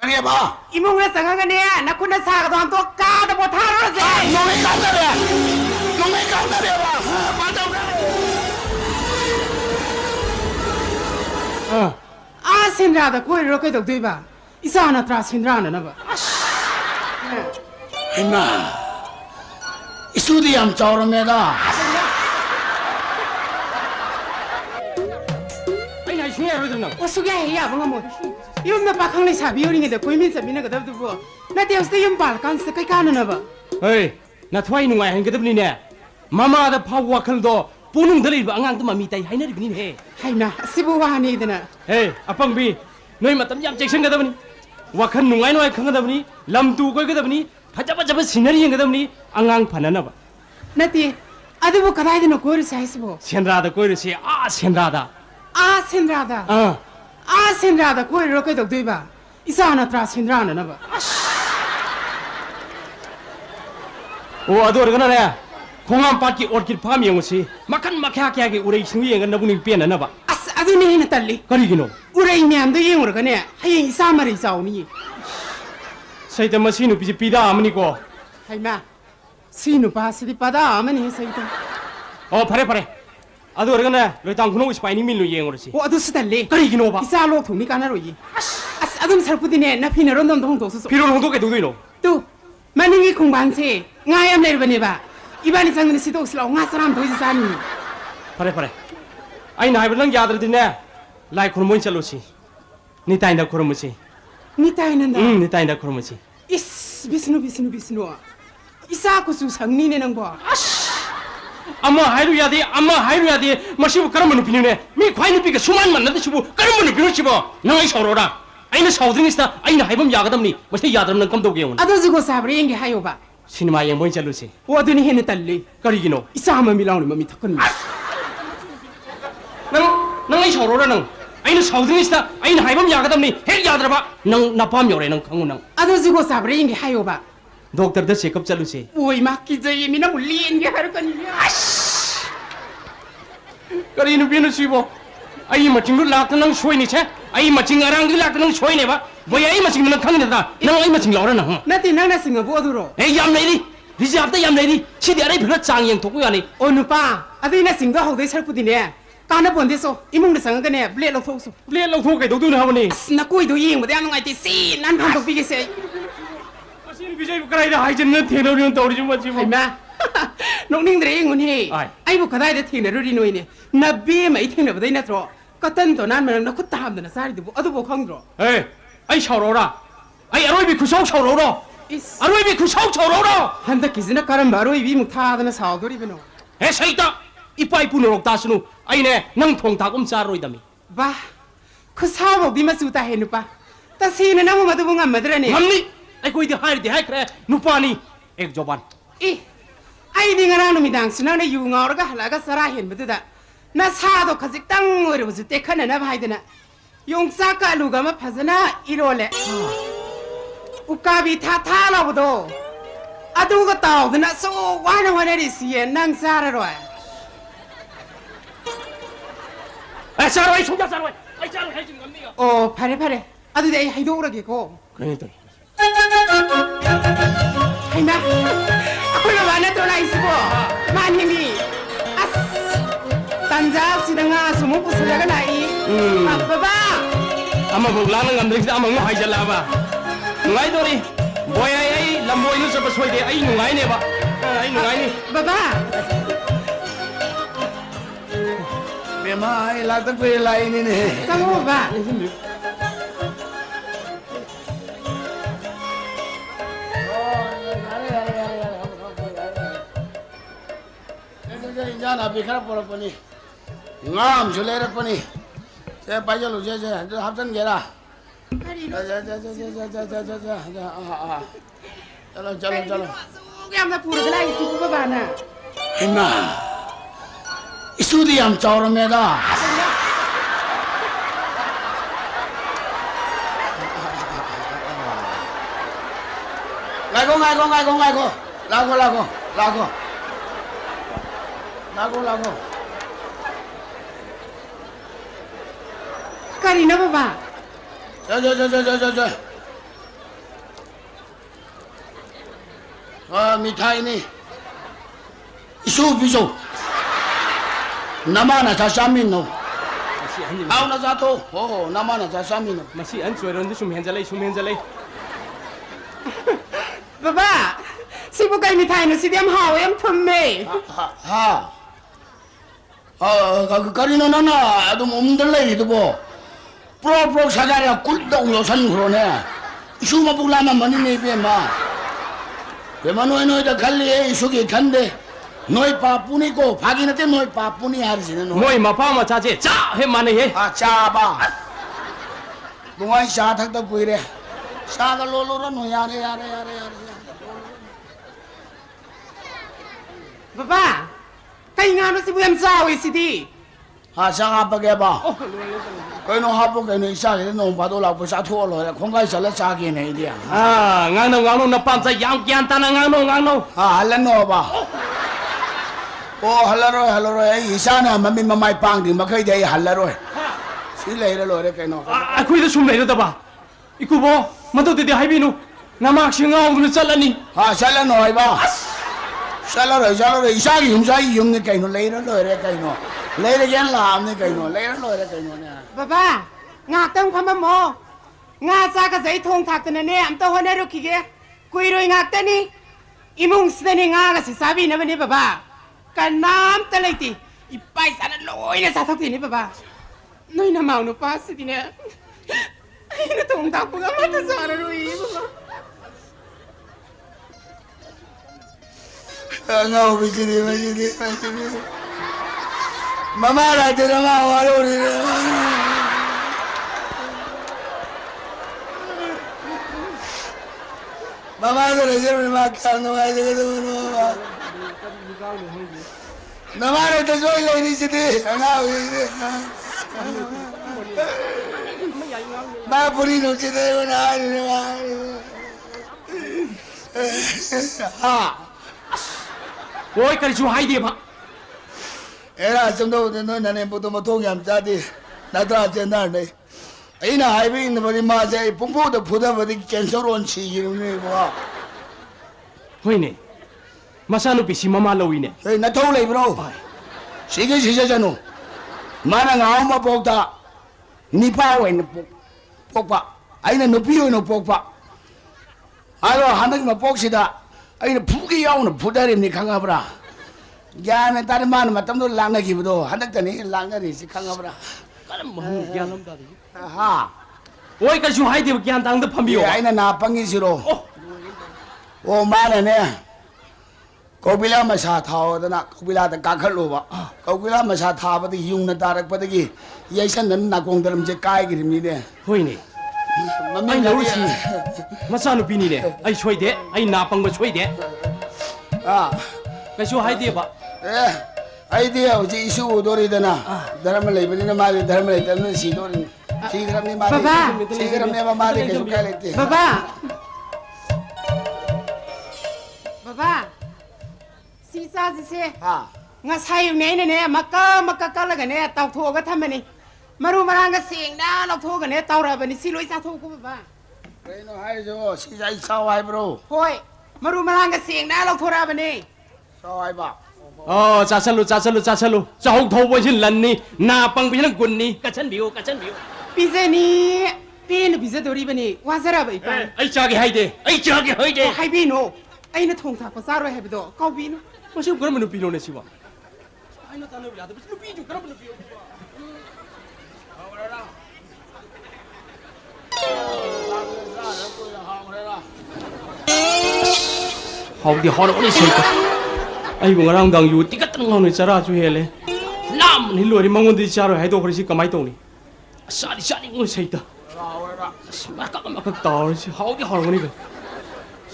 아니 봐. 이몽래 상하가네 나 군나 사가도 한 또 까도 못 하러지. 너네 깐다래. 너네 깐다래 봐. 맞아. 아 신라다 고이로 그도 되봐. 이사나 트라 신라나 봐. 임마. 이수디 얌 짜오르메다. 아니 중요해 그러더나. 어수게 야 뭔가 뭐. 이놈나 박항리 사비 요링인데 고이민사 미나가 답도 뭐. 나 대우스 좀 발간스 그 가는 봐. 에이 나 토이 누가 한 게더니네. 마마다 파고 와클도 보는 들이 안강도 마미따이 하이너리비네. 하이나 시부와니드나. 에이 아빵비 너희 맞담 얌 잭션 가다보니 와칸 누가이 강가다보니 람두 거가다보니 바자바자바 시너리 행가다보니 안강 파나나봐. 나티 아드보 가다이드노 고르 사이스보. 센라다 거이르시 아 센라다. 아 신라다. 아 신라다 고이로 그도 되봐. 이사나 트라 신라나 봐. 오 아도르가나네. 공항 밖에 옷길 밤이 영시 마칸 마케하게 우리 신우행은 나분이 빼나나봐. 아스 아드니 해나 딸리. 거리기노. 우리 미안도 이행으로 가네. 하영 이사마리 사오니. 사이다 마시누 비지 비다 아무니고. 하이마. 시누 바스디 바다 아마니 사이다. 파래. 아도르가네. 왜 당구노시 파이니 밀로 이행으로시. 오 아두 스달리. 거리기노 봐. 이사로 통니 까나로이. 아스 아둠 살푸디네 나 피네로 넌동 도스소. 비로 홍도게 누구이노. 또 만능이 공반세 ngaayam 내려보내 봐. 이반이 장군이 시도스라 옹아 사람 도이지 사니. 파래. 아이 나이블랑 야들드네. 라이 코르몬 찰로시. 니 타인다 코르모시. 니 따이는다. 니 타인다 코르모시. 이스 비스누. 이사고수 상니네 능 봐. 아마 하이루야 돼. 마시부 까르몬 누피네. 미 과이 누피가 수만 만나도 시부 까르몬 누피노 시부. 너이 서로라. 아이는 사우등이스다. 아이는 하이범 야가담니. 마시 야드름는 깜도게용. 아도즈고 사브리 엥게 하요 봐. 시네마 영본 찰로시. 오아드니 해네 딸리. 거리기노. 이사하면 밀라오니 맘이 턱건. 너이 서로라 너. 아이는 사우등이스다. 아이는 하이범 야가담니. 해 야드라봐. 너 나밤 요래 너 강우 너. 아도즈고 사브리 엥게 하요 봐. 독터도 체크업 찰로시. 오이 막기저이 미나 물리 엥게 하를 거니. 거리는 비는 시부. 아이 마칭도 라트는 쇼이니 체. 아이 마칭 아랑도 라트는 쇼이네 봐. 뭐야 아이 마칭은 강이다. 너 아이 마칭 러라 너. 나티 나나 싱어 보드로. 에이 얌레디. 비지 앞다 얌레디. 시디 아래 별로 장영 독고야니. 오누빠 아드이나 싱도 하우데 살푸디네. 까나 본데소 이몽데 상가네 블레로 속소. 블레 럭토게 독도는 하보니. 나 꼬이도 이행보다 안 농아이티 씨난 한독 비게세. 아시는 비자이 부카라이다 하이전는 테너리온 떠오르지 마지 뭐. 하이마 농닝들의 이행운해. 아이고 가다이데 테너리 노이네. 나 비에마 이 테너보다 이나트로. 까딴도 난면 나 콧다 함드나 사리도 아도보 강드로. 에이 아이 샤오로라. 아이 아로이비 구속 샤오로라. 아로이비 구속 샤오로라. 한다 기즈나 까란 마로이 비묵 타드나 사오도리 베노. 에 사이다. 이빠이 부노록 다스누. 아이네 능 통타금 짜로이다미. 봐. 그 사오복 비마스우다 해 누빠. 따시는 아무 마도 봉안 마드라네. 맘니. 아이 고이디 하이디 하이 그래. 누빠니. 액조반. 이 아이딩아라 놈이 당신하네 유응어가 할라가 살아 헨부드다. 나 사도 가직 땅 어려워서 때카나 나 봐이드나. 용사까 누가마 파스나 이rol래. 우까비 타타라보도. 아두가 따오드나 소 와나와네리시에 낭 사라로야. 아 사로이 총자 사로이. 아이 사로 해준 겁니까? 파래. 아두 내 하이도 오라게고. 그러니까. 하이나. 콜로 만나 돌아 있으고. 마님이. 단자 시당아 수모 부스라가 나이. 아빠바. 아마 볼라는 감들이 아마 뭐 하이잘라 봐. 누가이더니 뭐야 아이 람보이는 저 소이데 아이 누가이네 봐. 아이 누가이니. 바바. 메마 아이 라다 그 라인이네. 상호 봐. 이제나 비카라 보러보니 ngam 줄레라 보니 제 빠져로 제 합선 게라 자자 चलो हमने पूरा गला इसी को बाना इन्ना इसूदी हम चावरों में दा लागो करीना बाबा 저 मिठाई नहीं इशू बिजो नमा ना चाचामी नो आओ ना जातो हो नमा ना चाचामी नो मसी अन सोयरन सुम हेंजले बाबा सिबु कई मिठाई न सिदम हाव यम थुम्मे हा करिनो ना ना अदुम उमदल लेरिदुबो प्रो सागारे कुलदौ लोसन खरोने इशू मपुलामा मनि ने बेमा बेमा नोय द खल्ली इशू की खंदे नोय पापुनी को फागी नते नोय पापुनी हारसिने नो मोय मपा मचाचे चा हे माने हे चाबा बुआई चा थक त कुइरे सागा लोलो र नो यारे बाबा कई गानो सिबु यम सावे सिदी हा सागा पगे बा कइनो हापो कइनो इसा के नो बादो ला पसा थो लो रे खोंगाई चले चा के ने दिया ngang na pam sa yang kyan ta na ngang no हा हलन नो बा ओ हलरो ए इसा ना मम्मी ममाई पांग दि मखै दे हलरो सी लेरे लो रे कइनो अखुई द सुम लेरो दबा इकुबो मदो दे हाइबिनु नमाक सिंगाव न चलनी हा चलन होय बा चलो इसा की हुमसा युम ने कइनो लेरे लो रे कइनो लेरे गेन लाम ने कइनो लेरे लो रे कइनो ने बाबा ngak pham mo nga sa ka zai thong thak ne ne am to hone ru khige kui roi ngak ta ni imung sne ni nga ga si sabi na bani baba ka nam ta lai ti I pai sa na loi na sa thok ti ni baba noi na mau no pa si ti ne ai na thong thak pu ga ma ta sa ra roi baba ngau bi ji mama ra de ma wa ro ri mama ro re je ma ka no ai de no mama re de joy le ni ji de ngau ri ma puri no ji de na ri ma ha Oi kari chu hai de ba era samdo no na ne puto mo thong yam cha de na tra chen na ne ai na hai bi ne bari ma je pum pu de phu da bari cancer on chi yi ne ba hoi ne masanu pi si mama lowi ne ei na thau lai bro si ge si ja no ma na ngau ma pok ta ni pa we ne pok pa ai na no pi we no pok pa alo han ma pok si da ai na phu ki yaw na phu da ri ni khang ga bra ya me ta ma na ma tam do lang na ki bu do han ta ni lang na ri si khang ga bra karam mo gyan lam ta di ha oi kari chu hai de gyan tang da pham bi ai na na pangi si ro o ma na ne ko bila ma sa thao da na ko bila da ka khal lo ba ko bila ma sa tha ba di yung na ta rak pa gi yai san nan na kong daram je kai gi mi ne hoi ne ai lo si masanu pi ni ne ai choi de ai na pang ba choi de kari chu hai de ba ai de o ji isu do ri da na dharam lai ba ni na ma dharam lai ta si do ri si gram ni ma si gram ni ma de ke su kai le te baba si sa ji se ha nga sai yu ne ne makka ka la ga ne taw tho ga tham ni maru marang ga sing na lo tho ga ne taw ra ba ni si loi sa tho ko baba kai no hai jo si jai sao hai bro hoi maru marang ga sing na lo tho ra ba ni sao hai ba cha chalu chau thau bo jin lan ni na pang bi lang gun ni ka chan biu pi je ni pi ni bi je do ri ba ni wa sa ra ba I pa ai cha ge hai de hai bi no ai na thong tha ko sa ro hai bi do kau bi no masu karam no pi lo ne si ba ai na ta no ya de bi pi ju karam no pi hau di hor ni sei ka ai bu ngarang dang yu ti ka tang ngau ni chara chu hele lam ni lo ri mangon di charo hai do khri si kamai to ni sa ni ngoi sei ta ma ka ta si hau di hor ni ka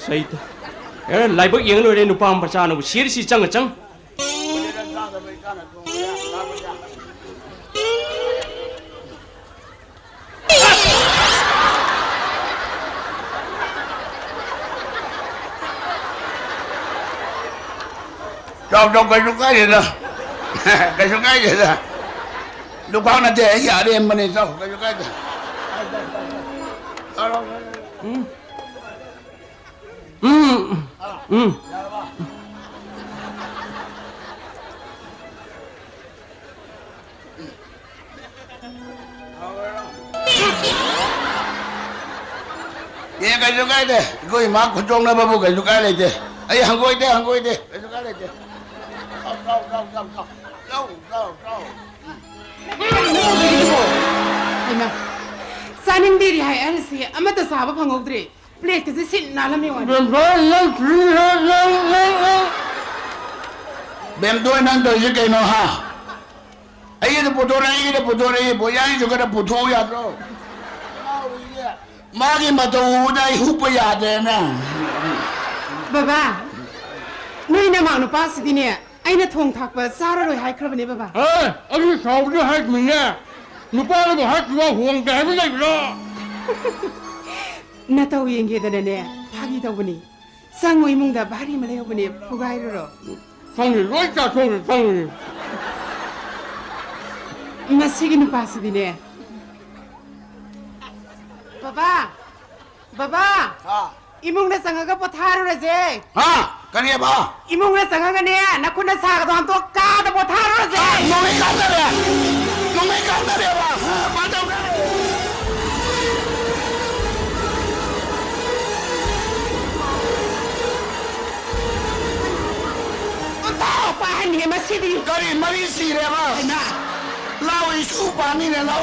sei ta er lai bu yeng lo re nu pam pa cha no si si chang chang Trong cái cái gì đó cái gì đó lúc nào nó để giờ đi em mình sao cái gì ये कैसे कह दे कोई माँ खुद ना बाबू कैसे कह लेते अरे हंगोई दे कैसे कह लेते Aima, saning diri hai arsi, amma ta sahaba phangogdre. Plate ke sit nalam ni wani. बेम तो नंग तो ये कहनो हाँ ये तो पुतो रही बोया ही जो कर पुतो या तो माँ की मतों उन्हें हुप याद है ना Baba, nui na mang no pas di ne. Aina thong thak pa sara roi hai krab ne baba. เฮ้ยอันนี้สาวจะให้มึงเนี่ยหนูป้าเลยบอกให้ตัวห่วงแกไม่ได้หรอ Na tau yenge da ne. Phagi tau bani. Sangoi mung da bari malay bani phugai ro. ฟังดิร้อยจ่าชงดิฟังดิ Masigi no pas di ne. Baba, हाँ imung na sanga ka potharo ra je. हाँ करिए बा Imung na sanga ka ne na kun na sa ka to ka da potharo ra je. नोंगे करते रहे बा बातों करे Tao pa han ni masidi. करी मरी सी रे बा Na. लाओ इशू पानी ने लाओ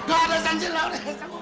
गाना संजय लाओ